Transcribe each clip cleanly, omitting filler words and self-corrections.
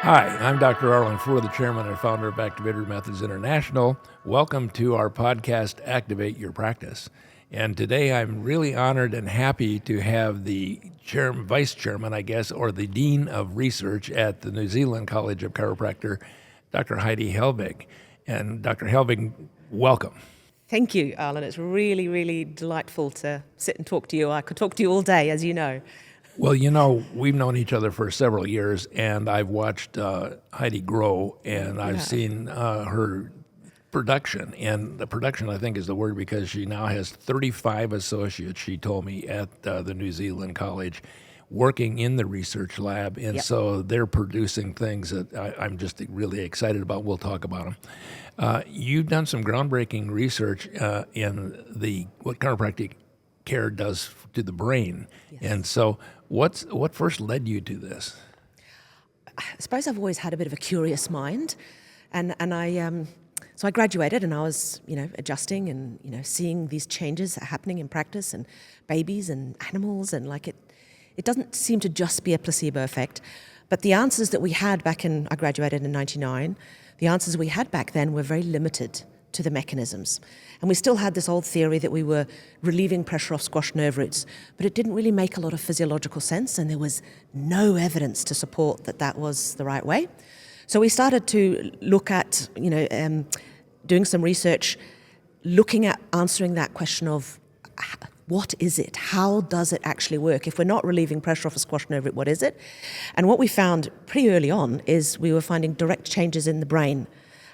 Hi, I'm Dr. Arlen Fuhr, the chairman and founder of Activator Methods International. Welcome to our podcast, Activate Your Practice. And today I'm really honored and happy to have the vice chairman, I guess, or the dean of research at the New Zealand College of Chiropractic, Dr. Heidi Haavik. And Dr. Haavik, welcome. Thank you, Arlen. It's really, really delightful to sit and talk to you. I could talk to you all day, as you know. Well, we've known each other for several years, and I've watched Heidi grow, and I've seen her production. And the production, I think, is the word, because she now has 35 associates, she told me, at the New Zealand College, working in the research lab. And so they're producing things that I'm just really excited about. We'll talk about them. You've done some groundbreaking research in what chiropractic care does to the brain. Yes. And so what first led you to this? I suppose I've always had a bit of a curious mind, and so I graduated, and I was adjusting and seeing these changes happening in practice, and babies and animals, and it doesn't seem to just be a placebo effect. But the answers that we had I graduated in 99, the answers we had back then were very limited to the mechanisms. And we still had this old theory that we were relieving pressure off squashed nerve roots, but it didn't really make a lot of physiological sense, and there was no evidence to support that was the right way. So we started to look at, doing some research, looking at answering that question of what is it? How does it actually work? If we're not relieving pressure off a squashed nerve root, what is it? And what we found pretty early on is we were finding direct changes in the brain.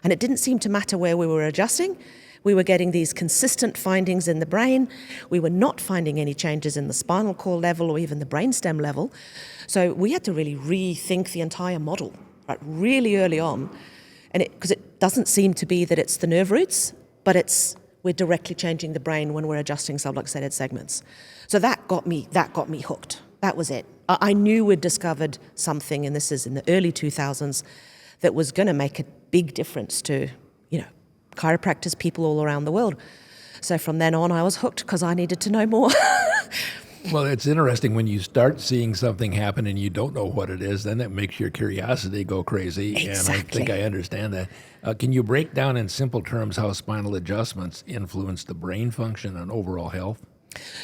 And it didn't seem to matter where we were adjusting. We were getting these consistent findings in the brain. We were not finding any changes in the spinal cord level or even the brainstem level. So we had to really rethink the entire model, right, really early on. And because it doesn't seem to be that it's the nerve roots, but we're directly changing the brain when we're adjusting subluxated segments. So that got me hooked. That was it. I knew we'd discovered something, and this is in the early 2000s, that was going to make a big difference to, chiropractors, people all around the world. So from then on, I was hooked because I needed to know more. Well, it's interesting when you start seeing something happen and you don't know what it is, then that makes your curiosity go crazy. Exactly. And I think I understand that. Can you break down in simple terms how spinal adjustments influence the brain function and overall health?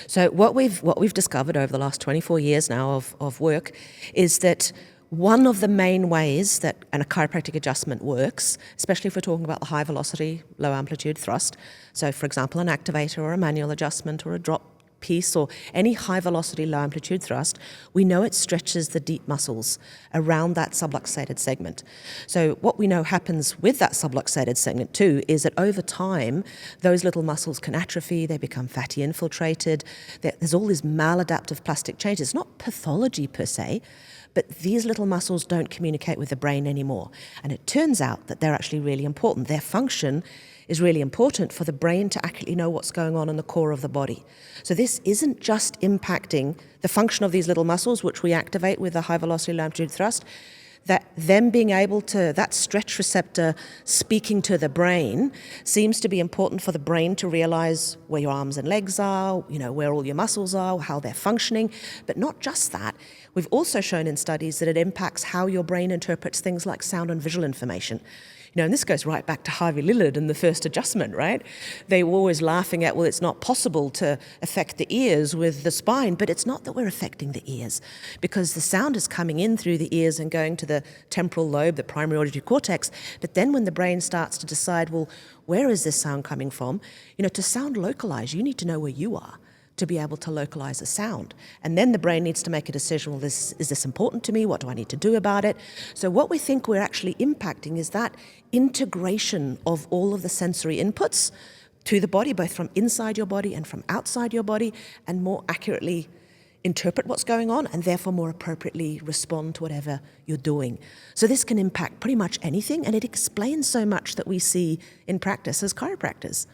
So what we've discovered over the last 24 years now of work is that one of the main ways that a chiropractic adjustment works, especially if we're talking about the high velocity, low amplitude thrust, so for example an activator or a manual adjustment or a drop piece or any high velocity, low amplitude thrust, we know it stretches the deep muscles around that subluxated segment. So what we know happens with that subluxated segment too is that over time, those little muscles can atrophy, they become fatty infiltrated, there's all these maladaptive plastic changes. It's not pathology per se, but these little muscles don't communicate with the brain anymore. And it turns out that they're actually really important. Their function is really important for the brain to accurately know what's going on in the core of the body. So this isn't just impacting the function of these little muscles, which we activate with a high velocity low amplitude thrust, that them being able to, that stretch receptor speaking to the brain seems to be important for the brain to realize where your arms and legs are, where all your muscles are, how they're functioning. But not just that. We've also shown in studies that it impacts how your brain interprets things like sound and visual information. And this goes right back to Harvey Lillard and the first adjustment, right? They were always laughing at, well, it's not possible to affect the ears with the spine, but it's not that we're affecting the ears, because the sound is coming in through the ears and going to the temporal lobe, the primary auditory cortex. But then when the brain starts to decide, well, where is this sound coming from? To sound localized, you need to know where you are to be able to localize a sound. And then the brain needs to make a decision, well, is this important to me? What do I need to do about it? So what we think we're actually impacting is that integration of all of the sensory inputs to the body, both from inside your body and from outside your body, and more accurately interpret what's going on and therefore more appropriately respond to whatever you're doing. So this can impact pretty much anything, and it explains so much that we see in practice as chiropractors.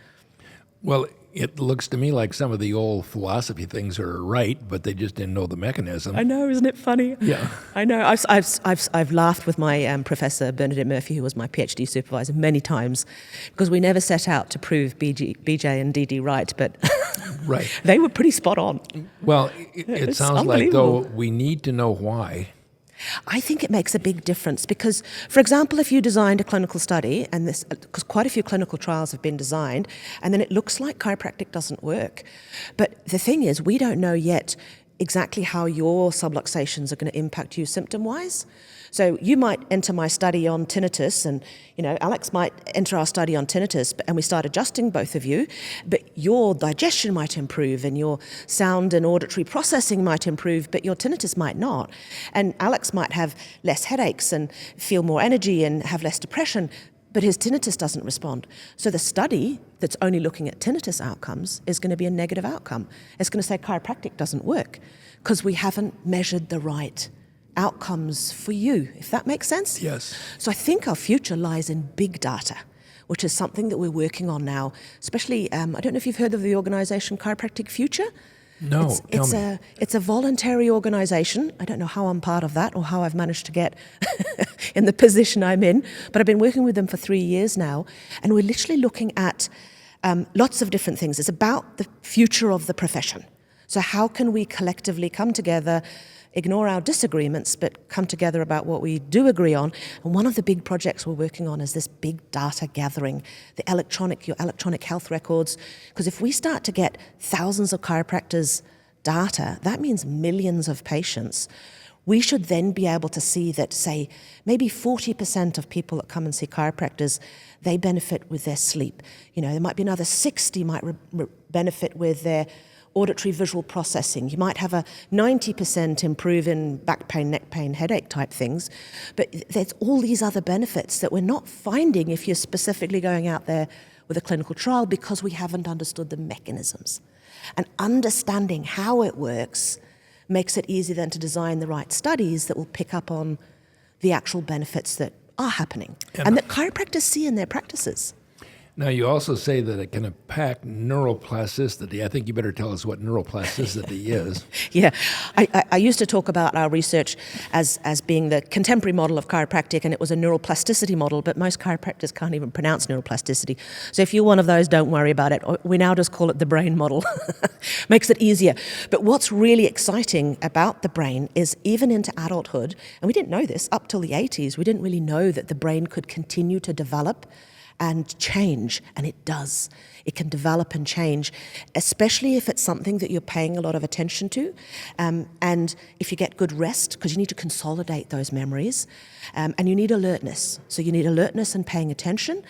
Well, it looks to me like some of the old philosophy things are right, but they just didn't know the mechanism. I know, isn't it funny? Yeah. I know. I've laughed with my Professor Bernadette Murphy, who was my PhD supervisor, many times, because we never set out to prove BJ and DD right, but right. They were pretty spot on. Well, it sounds like, though, we need to know why. I think it makes a big difference because, for example, if you designed a clinical study, and this, because quite a few clinical trials have been designed, and then it looks like chiropractic doesn't work. But the thing is, we don't know yet exactly how your subluxations are going to impact you symptom-wise. So you might enter my study on tinnitus, and Alex might enter our study on tinnitus, and we start adjusting both of you, but your digestion might improve and your sound and auditory processing might improve, but your tinnitus might not. And Alex might have less headaches and feel more energy and have less depression, but his tinnitus doesn't respond. So the study that's only looking at tinnitus outcomes is going to be a negative outcome. It's going to say chiropractic doesn't work because we haven't measured the right outcomes for you, if that makes sense? Yes. So I think our future lies in big data, which is something that we're working on now, especially, I don't know if you've heard of the organization Chiropractic Future. No, It's a voluntary organization. I don't know how I'm part of that or how I've managed to get in the position I'm in, but I've been working with them for 3 years now, and we're literally looking at lots of different things. It's about the future of the profession. So how can we collectively come together, ignore our disagreements, but come together about what we do agree on? And one of the big projects we're working on is this big data gathering, your electronic health records. Because if we start to get thousands of chiropractors' data, that means millions of patients. We should then be able to see that, say, maybe 40% of people that come and see chiropractors, they benefit with their sleep. There might be another 60 might benefit with their auditory visual processing. You might have a 90% improve in back pain, neck pain, headache type things, but there's all these other benefits that we're not finding if you're specifically going out there with a clinical trial because we haven't understood the mechanisms. And understanding how it works makes it easy then to design the right studies that will pick up on the actual benefits that are happening and that chiropractors see in their practices. Now, you also say that it can impact neuroplasticity. I think you better tell us what neuroplasticity is. Yeah, I used to talk about our research as being the contemporary model of chiropractic, and it was a neuroplasticity model, but most chiropractors can't even pronounce neuroplasticity. So if you're one of those, don't worry about it. We now just call it the brain model. Makes it easier. But what's really exciting about the brain is even into adulthood, and we didn't know this up till the 80s, we didn't really know that the brain could continue to develop and change, and it does. It can develop and change, especially if it's something that you're paying a lot of attention to, and if you get good rest, because you need to consolidate those memories, and you need alertness. So you need alertness and paying attention,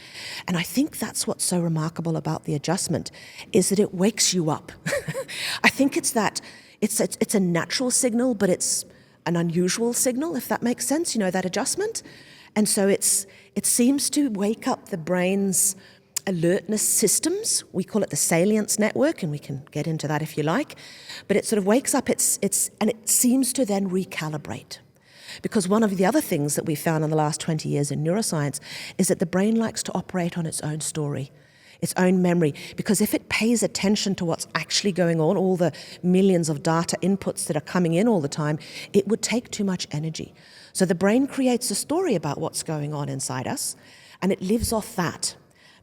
and I think that's what's so remarkable about the adjustment, is that it wakes you up. I think it's a natural signal, but it's an unusual signal, if that makes sense, that adjustment. And so it seems to wake up the brain's alertness systems. We call it the salience network, and we can get into that if you like. But it sort of wakes up and it seems to then recalibrate. Because one of the other things that we found in the last 20 years in neuroscience is that the brain likes to operate on its own story, its own memory, because if it pays attention to what's actually going on, all the millions of data inputs that are coming in all the time, it would take too much energy. So the brain creates a story about what's going on inside us, and it lives off that.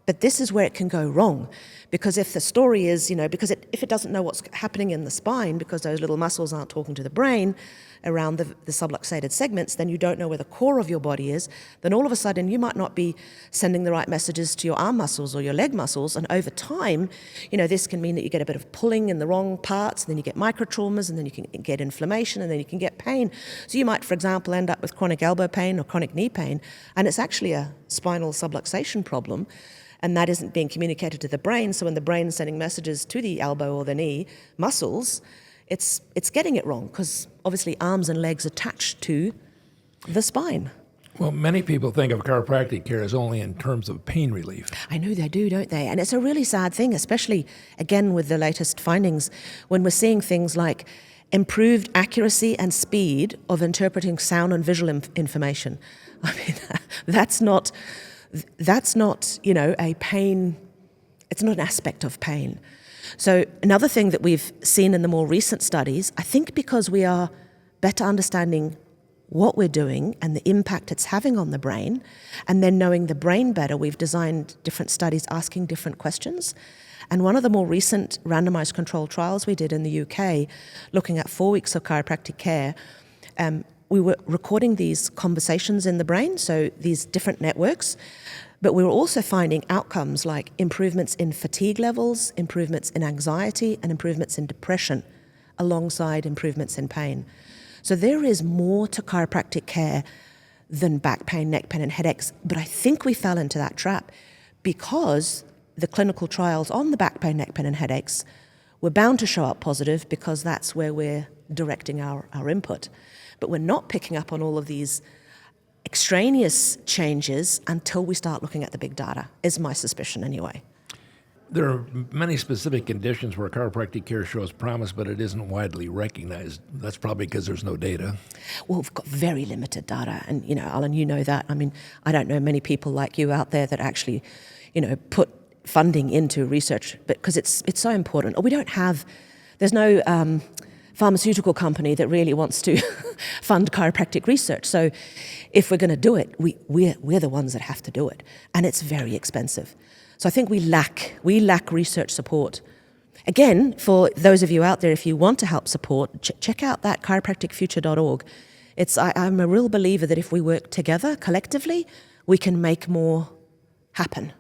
But this is where it can go wrong, because if the story is, if it doesn't know what's happening in the spine, because those little muscles aren't talking to the brain around the subluxated segments, then you don't know where the core of your body is, then all of a sudden you might not be sending the right messages to your arm muscles or your leg muscles, and over time, this can mean that you get a bit of pulling in the wrong parts, and then you get microtraumas, and then you can get inflammation, and then you can get pain. So you might, for example, end up with chronic elbow pain or chronic knee pain, and it's actually a spinal subluxation problem, and that isn't being communicated to the brain. So when the brain's sending messages to the elbow or the knee muscles, it's getting it wrong, because obviously arms and legs attached to the spine. Well, many people think of chiropractic care as only in terms of pain relief. I know they do, don't they? And it's a really sad thing, especially, again, with the latest findings, when we're seeing things like improved accuracy and speed of interpreting sound and visual information. I mean, that's not a pain, it's not an aspect of pain. So another thing that we've seen in the more recent studies, I think because we are better understanding what we're doing and the impact it's having on the brain, and then knowing the brain better, we've designed different studies asking different questions. And one of the more recent randomized controlled trials we did in the UK, looking at 4 weeks of chiropractic care, we were recording these conversations in the brain, so these different networks, but we were also finding outcomes like improvements in fatigue levels, improvements in anxiety, and improvements in depression, alongside improvements in pain. So there is more to chiropractic care than back pain, neck pain, and headaches, but I think we fell into that trap because the clinical trials on the back pain, neck pain, and headaches were bound to show up positive because that's where we're directing our input. But we're not picking up on all of these extraneous changes until we start looking at the big data, is my suspicion anyway. There are many specific conditions where chiropractic care shows promise, but it isn't widely recognized. That's probably because there's no data. Well, we've got very limited data, and Alan, you know that. I mean, I don't know many people like you out there that actually, put funding into research, because it's so important. Or there's no pharmaceutical company that really wants to fund chiropractic research. So if we're going to do it, we're the ones that have to do it, and it's very expensive. So I think we lack research support. Again, for those of you out there, if you want to help support, check out that chiropracticfuture.org. I'm a real believer that if we work together collectively, we can make more happen.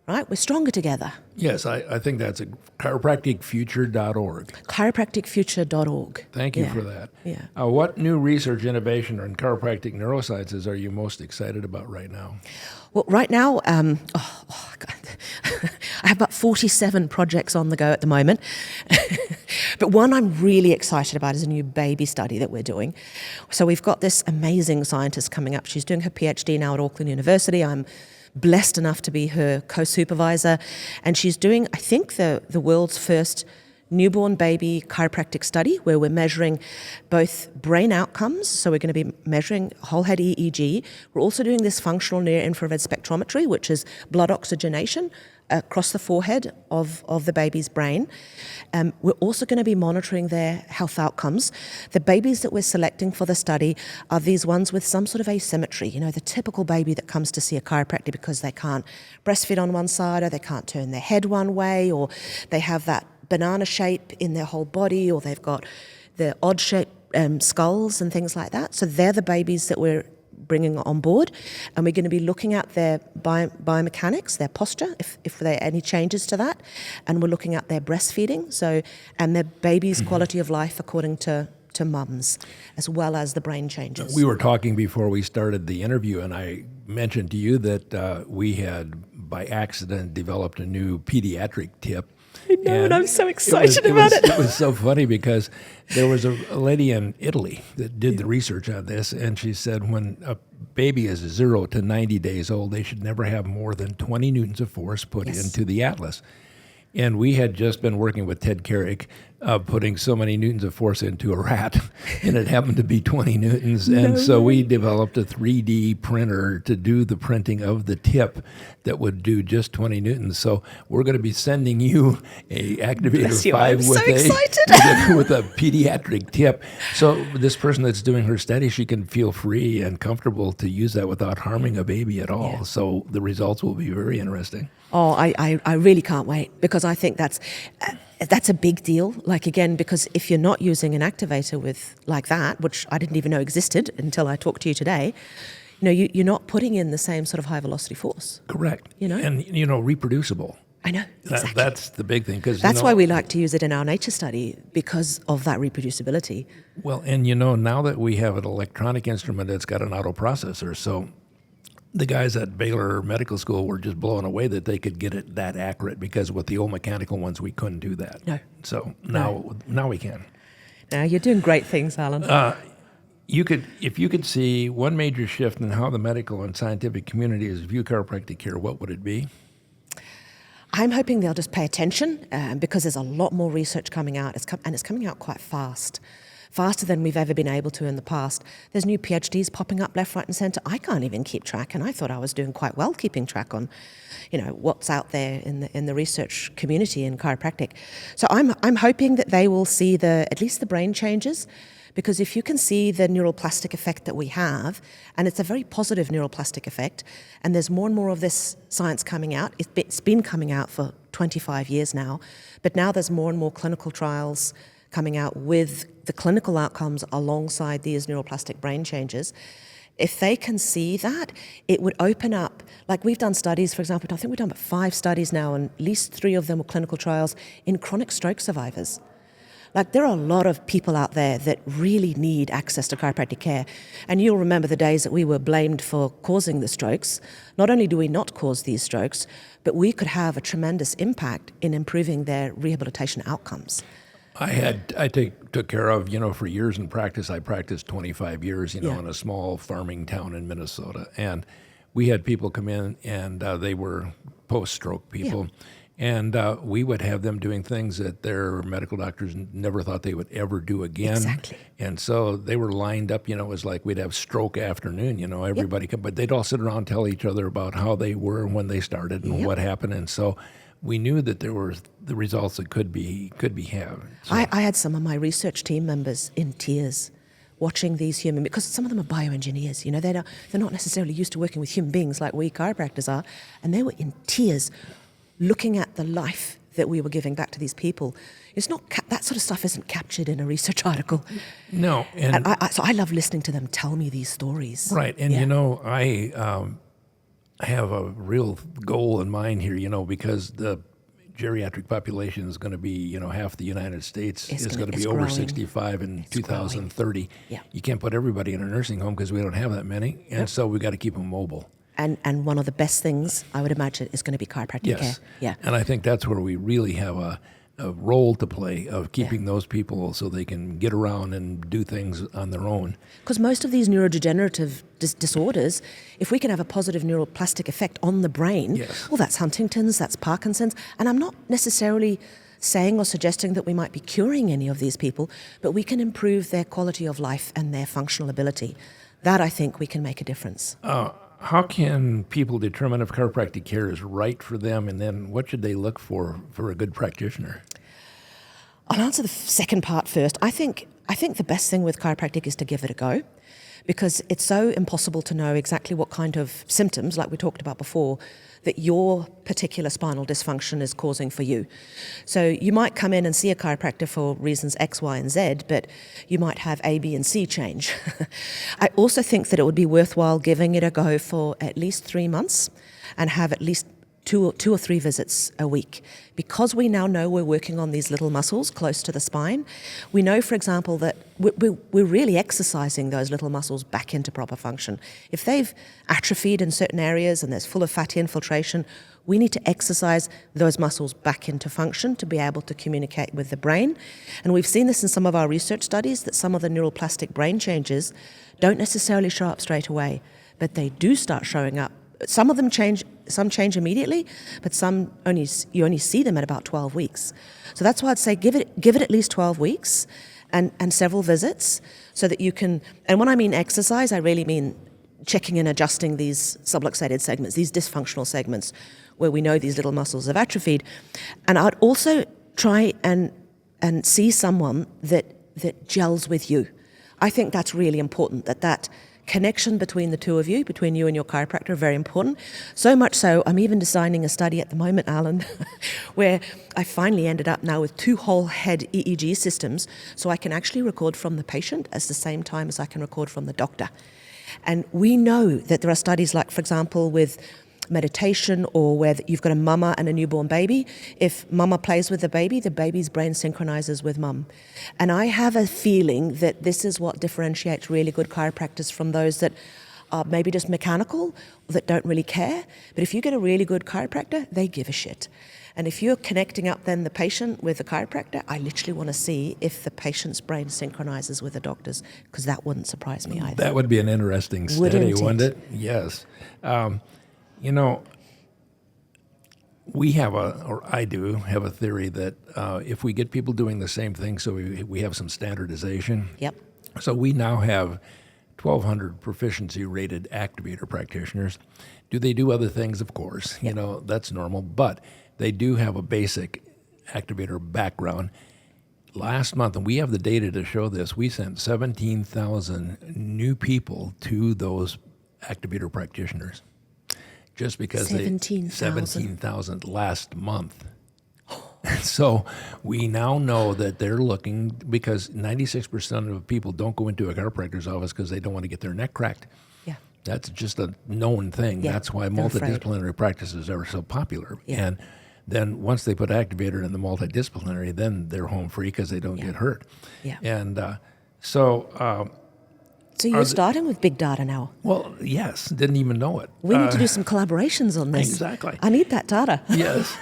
Right? We're stronger together. Yes, I think that's chiropracticfuture.org. Chiropracticfuture.org. Thank you for that. Yeah. What new research innovation in chiropractic neurosciences are you most excited about right now? Well, right now, God. I have about 47 projects on the go at the moment. But one I'm really excited about is a new baby study that we're doing. So we've got this amazing scientist coming up. She's doing her PhD now at Auckland University. I'm blessed enough to be her co-supervisor, and she's doing, I think, the world's first newborn baby chiropractic study where we're measuring both brain outcomes. So we're going to be measuring whole head EEG. We're also doing this functional near-infrared spectrometry, which is blood oxygenation across the forehead of the baby's brain. We're also going to be monitoring their health outcomes. The babies that we're selecting for the study are these ones with some sort of asymmetry, the typical baby that comes to see a chiropractor because they can't breastfeed on one side, or they can't turn their head one way, or they have that banana shape in their whole body, or they've got the odd shaped skulls and things like that. So they're the babies that we're bringing on board, and we're going to be looking at their biomechanics, their posture, if there are any changes to that, and we're looking at their breastfeeding, and their baby's quality of life according to mums, as well as the brain changes. We were talking before we started the interview, and I mentioned to you that we had, by accident, developed a new pediatric tip. I know, and I'm so excited about it. It was so funny because there was a lady in Italy that did the research on this, and she said when a baby is 0 to 90 days old, they should never have more than 20 newtons of force put into the atlas. And we had just been working with Ted Carrick, putting so many newtons of force into a rat, and it happened to be 20 newtons. And so we developed a 3D printer to do the printing of the tip that would do just 20 newtons. So we're going to be sending you a Activator 5 with a pediatric tip. So this person that's doing her study, she can feel free and comfortable to use that without harming a baby at all. Yeah. So the results will be very interesting. Oh, I really can't wait, because I think that's a big deal. Like, again, because if you're not using an activator with like that, which I didn't even know existed until I talked to you today, you're not putting in the same sort of high velocity force. Correct. And reproducible. I know, exactly. That's the big thing. That's why we like to use it in our nature study, because of that reproducibility. Well, and now that we have an electronic instrument that's got an autoprocessor, so the guys at Baylor Medical School were just blown away that they could get it that accurate, because with the old mechanical ones, we couldn't do that. No. So now we can. Now you're doing great things, Alan. If you could see one major shift in how the medical and scientific communities view chiropractic care, what would it be? I'm hoping they'll just pay attention, because there's a lot more research coming out, and it's coming out quite fast. Faster than we've ever been able to in the past. There's new PhDs popping up left, right, and centre. I can't even keep track, and I thought I was doing quite well keeping track on, what's out there in the research community in chiropractic. So I'm hoping that they will see at least the brain changes, because if you can see the neuroplastic effect that we have, and it's a very positive neuroplastic effect, and there's more and more of this science coming out. It's been coming out for 25 years now, but now there's more and more clinical trials coming out with the clinical outcomes alongside these neuroplastic brain changes, if they can see that, it would open up, like we've done studies, for example, I think we've done about 5 studies now, and at least 3 of them were clinical trials in chronic stroke survivors. Like, there are a lot of people out there that really need access to chiropractic care. And you'll remember the days that we were blamed for causing the strokes. Not only do we not cause these strokes, but we could have a tremendous impact in improving their rehabilitation outcomes. I took care of, for years in practice. I practiced 25 years, in a small farming town in Minnesota. And we had people come in, and they were post-stroke people. Yeah. And we would have them doing things that their medical doctors never thought they would ever do again. Exactly. And so they were lined up, it was like we'd have stroke afternoon, everybody come, but they'd all sit around and tell each other about how they were and when they started and what happened. And so we knew that there were the results that could be had. So. I had some of my research team members in tears watching these human, because some of them are bioengineers, they're not necessarily used to working with human beings like we chiropractors are, and they were in tears looking at the life that we were giving back to these people. It's not that sort of stuff isn't captured in a research article. No, and so I love listening to them tell me these stories. Right, and I have a real goal in mind here, because the geriatric population is going to be, half the United States is going to be over 65 in 2030. Yeah. You can't put everybody in a nursing home because we don't have that many, and so we've got to keep them mobile. And one of the best things, I would imagine, is going to be chiropractic care. Yeah. And I think that's where we really have a role to play of keeping those people so they can get around and do things on their own. Because most of these neurodegenerative disorders, if we can have a positive neuroplastic effect on the brain, well, that's Huntington's, that's Parkinson's, and I'm not necessarily saying or suggesting that we might be curing any of these people, but we can improve their quality of life and their functional ability. That, I think, we can make a difference. How can people determine if chiropractic care is right for them, and then what should they look for a good practitioner? I'll answer the second part first. I think the best thing with chiropractic is to give it a go, because it's so impossible to know exactly what kind of symptoms, like we talked about before, that your particular spinal dysfunction is causing for you. So you might come in and see a chiropractor for reasons X, Y, and Z, but you might have A, B, and C change. I also think that it would be worthwhile giving it a go for at least 3 months and have at least two or three visits a week. Because we now know we're working on these little muscles close to the spine, we know, for example, that we're really exercising those little muscles back into proper function. If they've atrophied in certain areas and there's full of fatty infiltration, we need to exercise those muscles back into function to be able to communicate with the brain. And we've seen this in some of our research studies, that some of the neuroplastic brain changes don't necessarily show up straight away, but they do start showing up. Some of them change, some change immediately, but some you only see them at about 12 weeks. So that's why I'd say give it at least 12 weeks and several visits, so that you can, and when I mean exercise, I really mean checking and adjusting these subluxated segments, these dysfunctional segments where we know these little muscles have atrophied. And I'd also try and see someone that gels with you. I think that's really important, that connection between the two of you, between you and your chiropractor, are very important. So much so, I'm even designing a study at the moment, Alan, where I finally ended up now with 2 whole head EEG systems, so I can actually record from the patient at the same time as I can record from the doctor. And we know that there are studies like, for example, with meditation, or where you've got a mama and a newborn baby. If mama plays with the baby's brain synchronizes with mum. And I have a feeling that this is what differentiates really good chiropractors from those that are maybe just mechanical, that don't really care. But if you get a really good chiropractor, they give a shit. And if you're connecting up then the patient with the chiropractor, I literally want to see if the patient's brain synchronizes with the doctor's, because that wouldn't surprise me either. That would be an interesting study, wouldn't it? Yes. We have I do have a theory that if we get people doing the same thing, so we have some standardization. Yep. So we now have 1,200 proficiency-rated activator practitioners. Do they do other things? Of course. Yep. That's normal. But they do have a basic activator background. Last month, and we have the data to show this, we sent 17,000 new people to those activator practitioners. Just because 17,000 last month. So we now know that they're looking, because 96% of people don't go into a chiropractor's office because they don't want to get their neck cracked. Yeah. That's just a known thing. Yeah, That's why they're afraid. multidisciplinary practices are so popular. Yeah. And then once they put activator in the multidisciplinary, then they're home free because they don't get hurt. Yeah. And so, So you're starting with big data now. well, yes, didn't even know it. We need to do some collaborations on this. Exactly. I need that data. Yes.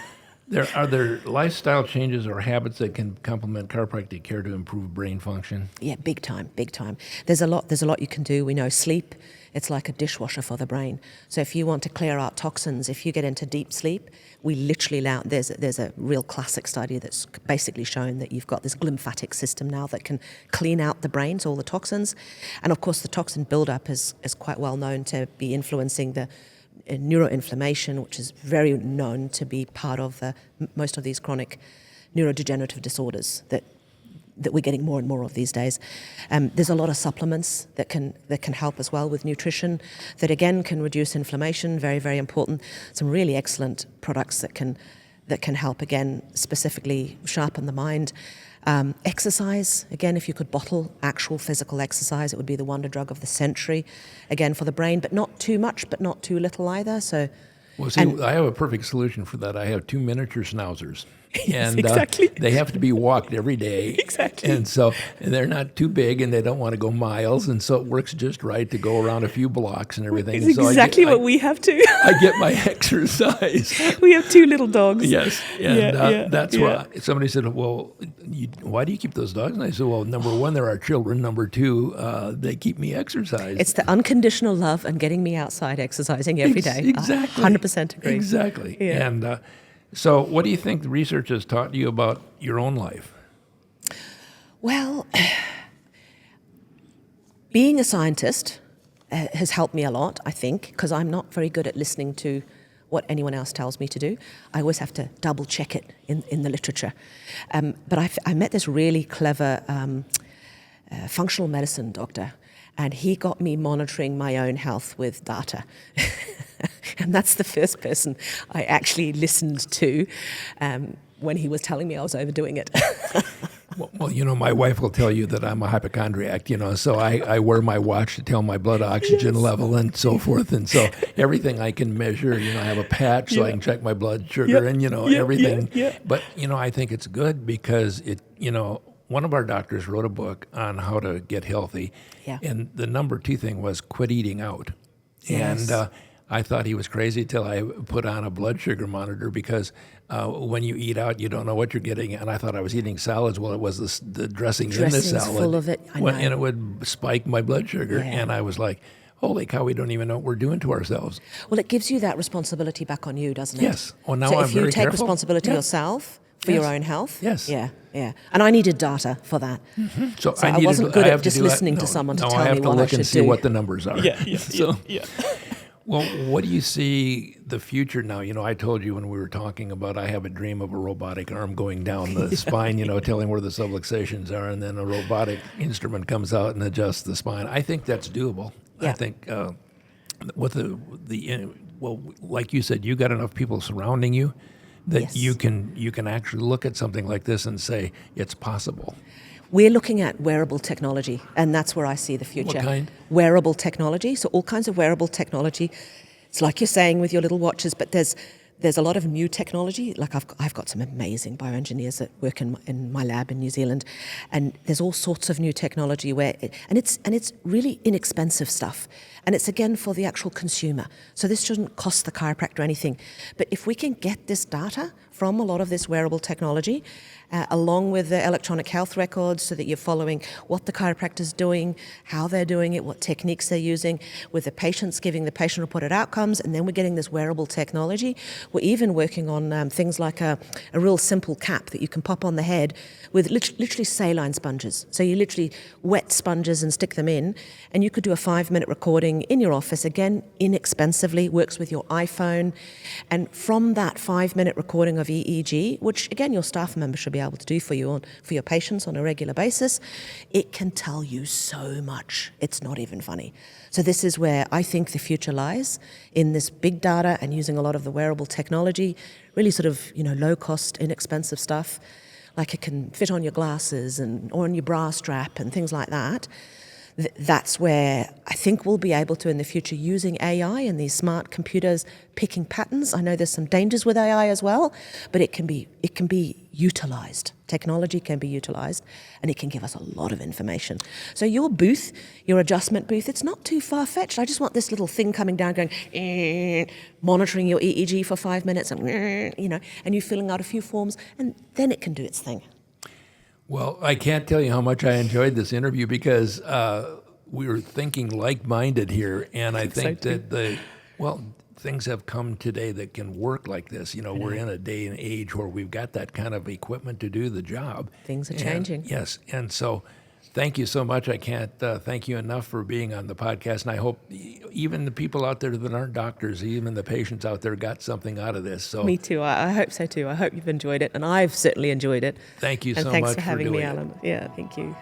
Are there lifestyle changes or habits that can complement chiropractic care to improve brain function? Yeah, big time, big time. There's a lot you can do. We know sleep, it's like a dishwasher for the brain. So if you want to clear out toxins, if you get into deep sleep, we literally there's a real classic study that's basically shown that you've got this glymphatic system now that can clean out the brain, so all the toxins. And of course the toxin buildup is quite well known to be influencing the neuroinflammation, which is very known to be part of most of these chronic neurodegenerative disorders that we're getting more and more of these days. There's a lot of supplements that can help as well with nutrition, that again can reduce inflammation. Very, very important. Some really excellent products that can help again specifically sharpen the mind. Exercise, again, if you could bottle actual physical exercise, it would be the wonder drug of the century, again, for the brain, but not too much, but not too little either. So, well, see, I have a perfect solution for that. I have 2 miniature schnauzers. And exactly. They have to be walked every day. Exactly. And so they're not too big and they don't want to go miles. And so it works just right to go around a few blocks and everything. It's so exactly what we have too. I get my exercise. We have 2 little dogs. Yes. And that's yeah. why somebody said, well, why do you keep those dogs? And I said, well, number one, they're our children. Number two, they keep me exercised. It's the unconditional love and getting me outside exercising every day. Exactly. I 100% agree. Exactly. Yeah. And so what do you think the research has taught you about your own life? Well, being a scientist has helped me a lot, I think, because I'm not very good at listening to what anyone else tells me to do. I always have to double check it in the literature. But I met this really clever functional medicine doctor, and he got me monitoring my own health with data. And that's the first person I actually listened to when he was telling me I was overdoing it. Well, my wife will tell you that I'm a hypochondriac, so I wear my watch to tell my blood oxygen level and so forth. And so everything I can measure, I have a patch so I can check my blood sugar and, everything. But, I think it's good because one of our doctors wrote a book on how to get healthy. Yeah. And the number 2 thing was quit eating out. Yes. And I thought he was crazy till I put on a blood sugar monitor because when you eat out, you don't know what you're getting. And I thought I was eating salads. Well, it was the dressing in the Dressing's salad. full of it. I know. And it would spike my blood sugar. Yeah. And I was like, holy cow, we don't even know what we're doing to ourselves. Well, it gives you that responsibility back on you, doesn't it? Yes. Well, now so I'm if you very take careful. responsibility yourself for your own health. Yes. Yeah. And I needed data for that. So I wasn't good at just listening to someone to tell me what I should do. I have to look and see what the numbers are. Yeah. Well, what do you see the future now? I told you when we were talking about I have a dream of a robotic arm going down the spine, telling where the subluxations are, and then a robotic instrument comes out and adjusts the spine. I think that's doable. Yeah. I think with well, like you said, you got enough people surrounding you that Yes. you can actually look at something like this and say it's possible. We're looking at wearable technology, and that's where I see the future. What kind? Wearable technology, so all kinds of wearable technology. It's like you're saying with your little watches, but there's a lot of new technology. Like I've got some amazing bioengineers that work in my lab in New Zealand, and there's all sorts of new technology and it's really inexpensive stuff, and it's again for the actual consumer. So this shouldn't cost the chiropractor anything. But if we can get this data from a lot of this wearable technology, along with the electronic health records, so that you're following what the chiropractor's doing, how they're doing it, what techniques they're using, with the patients giving the patient-reported outcomes, and then we're getting this wearable technology. We're even working on things like a real simple cap that you can pop on the head with literally saline sponges. So you literally wet sponges and stick them in, and you could do a 5-minute recording in your office, again, inexpensively, works with your iPhone. And from that 5-minute recording of EEG, which again your staff member should be able to do for your patients on a regular basis, it can tell you so much. It's not even funny. So this is where I think the future lies, in this big data and using a lot of the wearable technology, really sort of, low cost, inexpensive stuff. Like it can fit on your glasses or on your bra strap and things like that. That's where I think we'll be able to in the future, using AI and these smart computers picking patterns. I know there's some dangers with AI as well, but it can be utilized. Technology can be utilized, and it can give us a lot of information. So your booth, your adjustment booth, it's not too far-fetched. I just want this little thing coming down going, monitoring your EEG for 5 minutes, and you filling out a few forms, and then it can do its thing. Well, I can't tell you how much I enjoyed this interview because we were thinking like-minded here, and I think that things have come today that can work like this. We're in a day and age where we've got that kind of equipment to do the job. Things are changing. Yes, and so thank you so much. I can't thank you enough for being on the podcast, and I hope even the people out there that aren't doctors, even the patients out there, got something out of this. So me too. I hope so too. I hope you've enjoyed it, and I've certainly enjoyed it. Thank you so much and thanks for having me, doing it. Alan. Yeah, thank you.